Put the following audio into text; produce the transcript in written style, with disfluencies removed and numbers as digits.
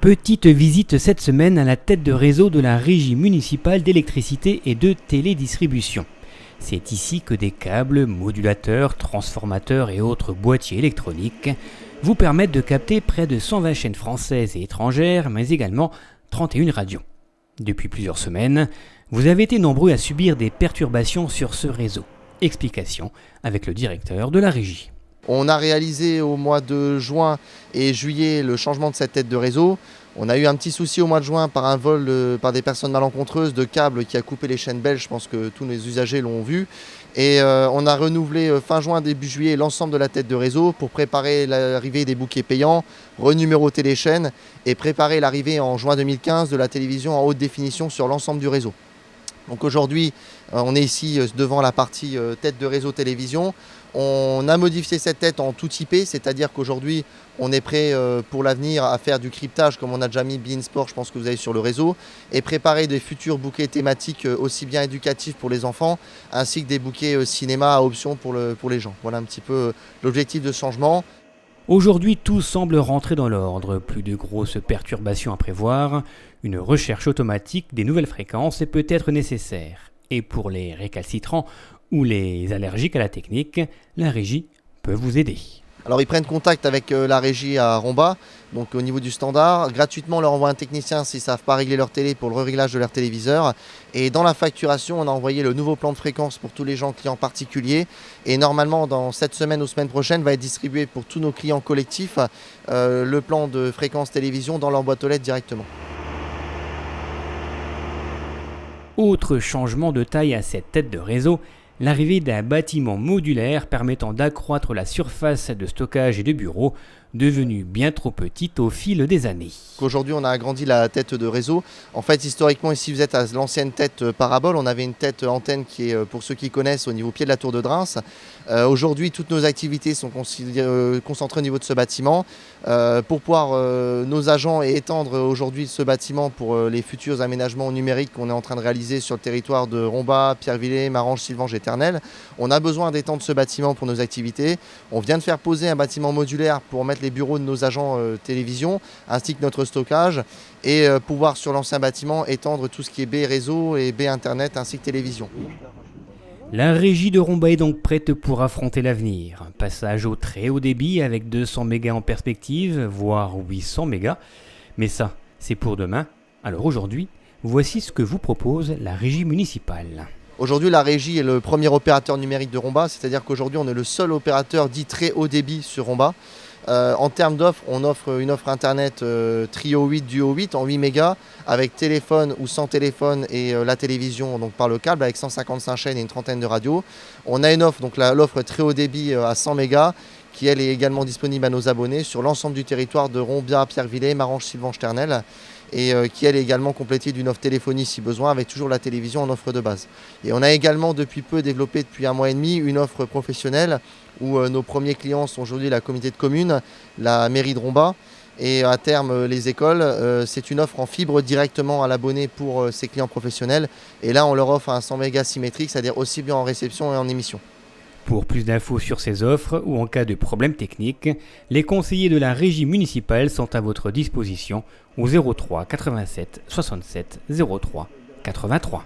Petite visite cette semaine à la tête de réseau de la Régie municipale d'électricité et de télédistribution. C'est ici que des câbles, modulateurs, transformateurs et autres boîtiers électroniques vous permettent de capter près de 120 chaînes françaises et étrangères, mais également 31 radios. Depuis plusieurs semaines, vous avez été nombreux à subir des perturbations sur ce réseau. Explication avec le directeur de la régie. On a réalisé au mois de juin et juillet le changement de cette tête de réseau. On a eu un petit souci au mois de juin par un vol par des personnes malencontreuses de câbles qui a coupé les chaînes belges. Je pense que tous les usagers l'ont vu. Et on a renouvelé fin juin, début juillet l'ensemble de la tête de réseau pour préparer l'arrivée des bouquets payants, renuméroter les chaînes et préparer l'arrivée en juin 2015 de la télévision en haute définition sur l'ensemble du réseau. Donc aujourd'hui, on est ici devant la partie tête de réseau télévision. On a modifié cette tête en tout IP, c'est-à-dire qu'aujourd'hui, on est prêt pour l'avenir à faire du cryptage, comme on a déjà mis beIN Sport, je pense que vous avez sur le réseau, et préparer des futurs bouquets thématiques aussi bien éducatifs pour les enfants, ainsi que des bouquets cinéma à option pour les gens. Voilà un petit peu l'objectif de ce changement. Aujourd'hui, tout semble rentrer dans l'ordre. Plus de grosses perturbations à prévoir. Une recherche automatique des nouvelles fréquences est peut-être nécessaire. Et pour les récalcitrants ou les allergiques à la technique, la régie peut vous aider. Alors ils prennent contact avec la régie à Romba, donc au niveau du standard. Gratuitement, on leur envoie un technicien s'ils ne savent pas régler leur télé pour le réglage de leur téléviseur. Et dans la facturation, on a envoyé le nouveau plan de fréquence pour tous les gens clients particuliers. Et normalement, dans cette semaine ou semaine prochaine, va être distribué pour tous nos clients collectifs le plan de fréquence télévision dans leur boîte aux lettres directement. Autre changement de taille à cette tête de réseau, l'arrivée d'un bâtiment modulaire permettant d'accroître la surface de stockage et de bureaux, devenue bien trop petite au fil des années. Aujourd'hui, on a agrandi la tête de réseau. En fait, historiquement, ici, vous êtes à l'ancienne tête parabole. On avait une tête antenne qui est, pour ceux qui connaissent, au niveau pied de la tour de Drins. Aujourd'hui, toutes nos activités sont concentrées au niveau de ce bâtiment. Pour pouvoir nos agents et étendre aujourd'hui ce bâtiment pour les futurs aménagements numériques qu'on est en train de réaliser sur le territoire de Romba, Pierrevillers, Marange, Sylvange et Ternel, on a besoin d'étendre ce bâtiment pour nos activités. On vient de faire poser un bâtiment modulaire pour mettre les bureaux de nos agents télévision ainsi que notre stockage et pouvoir sur l'ancien bâtiment étendre tout ce qui est baie réseau et baie internet ainsi que télévision. La régie de Romba est donc prête pour affronter l'avenir. Un passage au très haut débit avec 200 mégas en perspective, voire 800 mégas. Mais ça, c'est pour demain. Alors aujourd'hui, voici ce que vous propose la régie municipale. Aujourd'hui, la régie est le premier opérateur numérique de Romba, c'est-à-dire qu'aujourd'hui, on est le seul opérateur dit très haut débit sur Romba. En termes d'offres, on offre une offre internet Trio 8, Duo 8 en 8 mégas avec téléphone ou sans téléphone et la télévision donc par le câble avec 155 chaînes et une trentaine de radios. On a une offre, donc l'offre très haut débit à 100 mégas qui elle est également disponible à nos abonnés sur l'ensemble du territoire de Rombia, Pierrevillers, Marange, Sylvange, Ternel et qui elle est également complétée d'une offre téléphonie si besoin avec toujours la télévision en offre de base. Et on a également depuis peu développé depuis un mois et demi une offre professionnelle où nos premiers clients sont aujourd'hui la communauté de communes, la mairie de Romba et à terme les écoles. C'est une offre en fibre directement à l'abonné pour ces clients professionnels et là on leur offre un 100 mégas symétrique, c'est-à-dire aussi bien en réception et en émission. Pour plus d'infos sur ces offres ou en cas de problème technique, les conseillers de la régie municipale sont à votre disposition au 03 87 67 03 83.